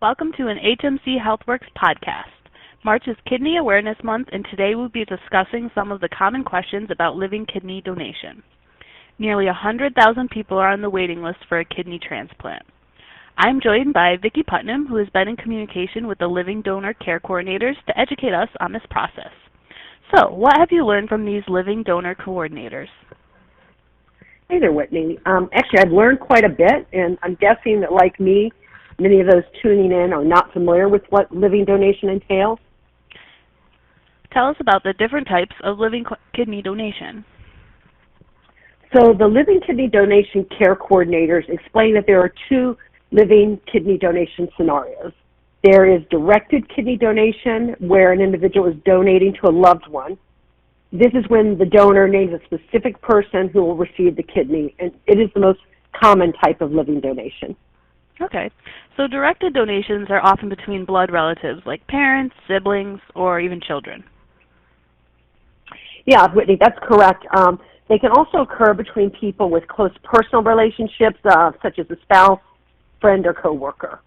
Welcome to an HMC HealthWorks podcast. March is Kidney Awareness Month, and today we'll be discussing some of the common questions about living kidney donation. Nearly 100,000 people are on the waiting list for a kidney transplant. I'm joined by Vicki Putnam, who has been in communication with the Living Donor Care Coordinators to educate us on this process. So, what have you learned from these Living Donor Coordinators? Hey there, Whitney. Actually, I've learned quite a bit, and I'm guessing that, like me, many of those tuning in are not familiar with what living donation entails. Tell us about the different types of living kidney donation. So the Living Kidney Donation Care Coordinators explain that there are two living kidney donation scenarios. There is directed kidney donation, where an individual is donating to a loved one. This is when the donor names a specific person who will receive the kidney, and it is the most common type of living donation. Okay, so directed donations are often between blood relatives like parents, siblings, or even children. Yeah, Whitney, that's correct. They can also occur between people with close personal relationships, such as a spouse, friend, or coworker.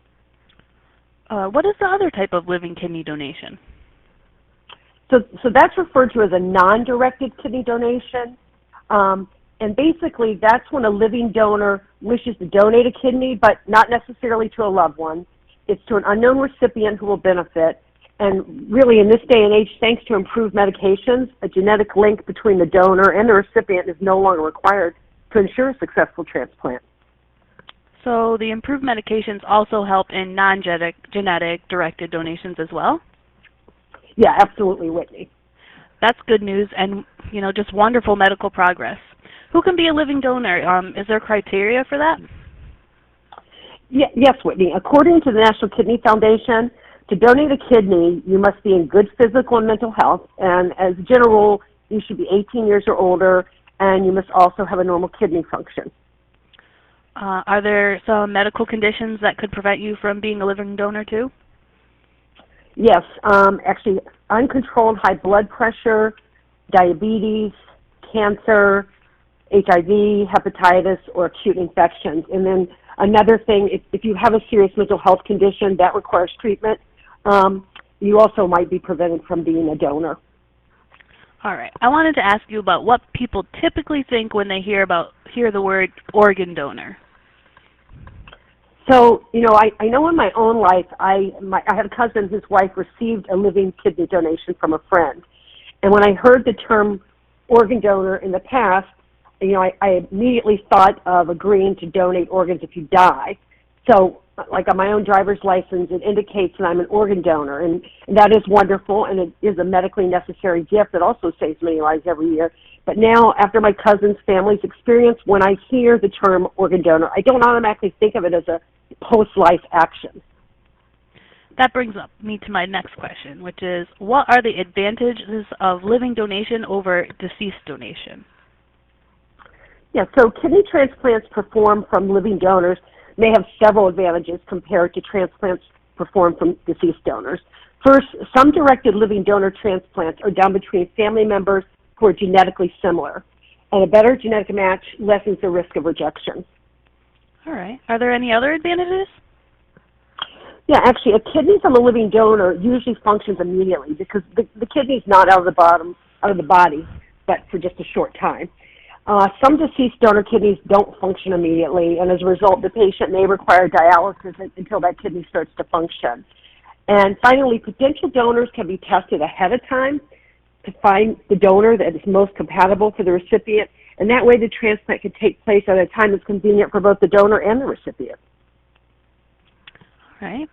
What is the other type of living kidney donation? So that's referred to as a non-directed kidney donation. And basically, that's when a living donor wishes to donate a kidney, but not necessarily to a loved one. It's to an unknown recipient who will benefit. And really, in this day and age, thanks to improved medications, a genetic link between the donor and the recipient is no longer required to ensure a successful transplant. So the improved medications also help in non-genetic directed donations as well? Yeah, absolutely, Whitney. That's good news and, just wonderful medical progress. Who can be a living donor? Is there criteria for that? Yes, Whitney. According to the National Kidney Foundation, to donate a kidney, you must be in good physical and mental health, and as a general rule, you should be 18 years or older, and you must also have a normal kidney function. Are there some medical conditions that could prevent you from being a living donor too? Yes, actually, uncontrolled high blood pressure, diabetes, cancer, HIV, hepatitis, or acute infections. And then another thing, if you have a serious mental health condition that requires treatment, you also might be prevented from being a donor. All right. I wanted to ask you about what people typically think when they hear the word organ donor. So, I know in my own life, I had a cousin whose wife received a living kidney donation from a friend. And when I heard the term organ donor in the past, I immediately thought of agreeing to donate organs if you die. So, like on my own driver's license, it indicates that I'm an organ donor, and that is wonderful, and it is a medically necessary gift that also saves many lives every year. But now, after my cousin's family's experience, when I hear the term organ donor, I don't automatically think of it as a post-life action. That brings me to my next question, which is, what are the advantages of living donation over deceased donation? Yeah, so kidney transplants performed from living donors may have several advantages compared to transplants performed from deceased donors. First, some directed living donor transplants are done between family members who are genetically similar, and a better genetic match lessens the risk of rejection. All right. Are there any other advantages? Yeah, actually, a kidney from a living donor usually functions immediately because the kidney's not out of the body, but for just a short time. Some deceased donor kidneys don't function immediately, and as a result, the patient may require dialysis until that kidney starts to function. And finally, potential donors can be tested ahead of time to find the donor that is most compatible for the recipient, and that way the transplant can take place at a time that's convenient for both the donor and the recipient. All right.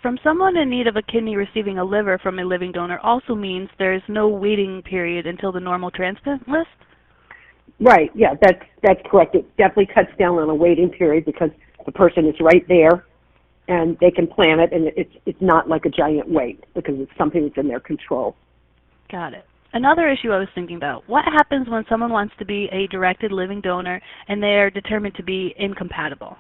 From someone in need of a kidney, receiving a liver from a living donor also means there is no waiting period until the normal transplant list? Right, yeah, that's correct. It definitely cuts down on a waiting period because the person is right there and they can plan it, and it's not like a giant wait because it's something that's in their control. Got it. Another issue I was thinking about, what happens when someone wants to be a directed living donor and they are determined to be incompatible?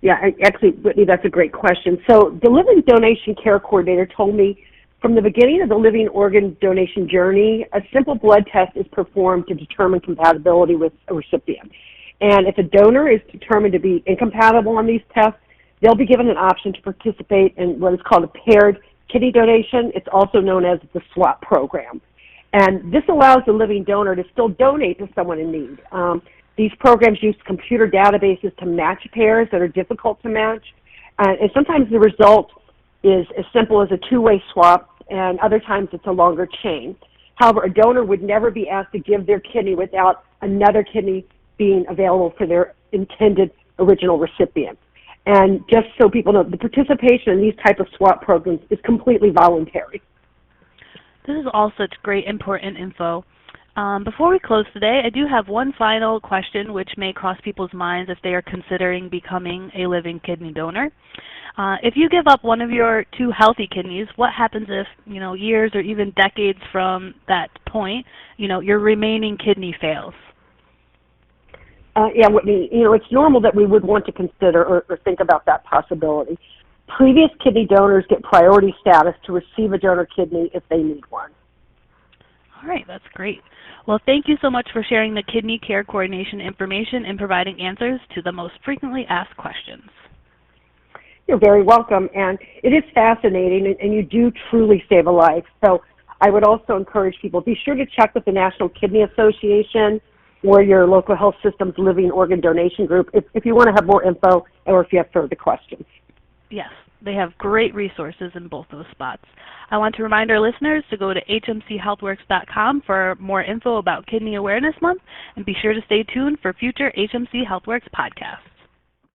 Yeah, actually, Whitney, that's a great question. So the Living Donation Care Coordinator told me from the beginning of the living organ donation journey, a simple blood test is performed to determine compatibility with a recipient. And if a donor is determined to be incompatible on these tests, they'll be given an option to participate in what is called a paired kidney donation. It's also known as the SWAP program. And this allows the living donor to still donate to someone in need. These programs use computer databases to match pairs that are difficult to match. And sometimes the result is as simple as a two-way swap, and other times it's a longer chain. However, a donor would never be asked to give their kidney without another kidney being available for their intended original recipient. And just so people know, the participation in these type of swap programs is completely voluntary. This is all such great, important info. Before we close today, I do have one final question which may cross people's minds if they are considering becoming a living kidney donor. If you give up one of your two healthy kidneys, what happens if, years or even decades from that point, your remaining kidney fails? Yeah, Whitney, it's normal that we would want to consider or think about that possibility. Previous kidney donors get priority status to receive a donor kidney if they need one. All right, that's great. Well, thank you so much for sharing the Kidney Care Coordination information and providing answers to the most frequently asked questions. You're very welcome, and it is fascinating, and you do truly save a life. So I would also encourage people, be sure to check with the National Kidney Association or your local health system's living organ donation group if you want to have more info or if you have further questions. Yes, they have great resources in both those spots. I want to remind our listeners to go to hmchealthworks.com for more info about Kidney Awareness Month, and be sure to stay tuned for future HMC HealthWorks podcasts.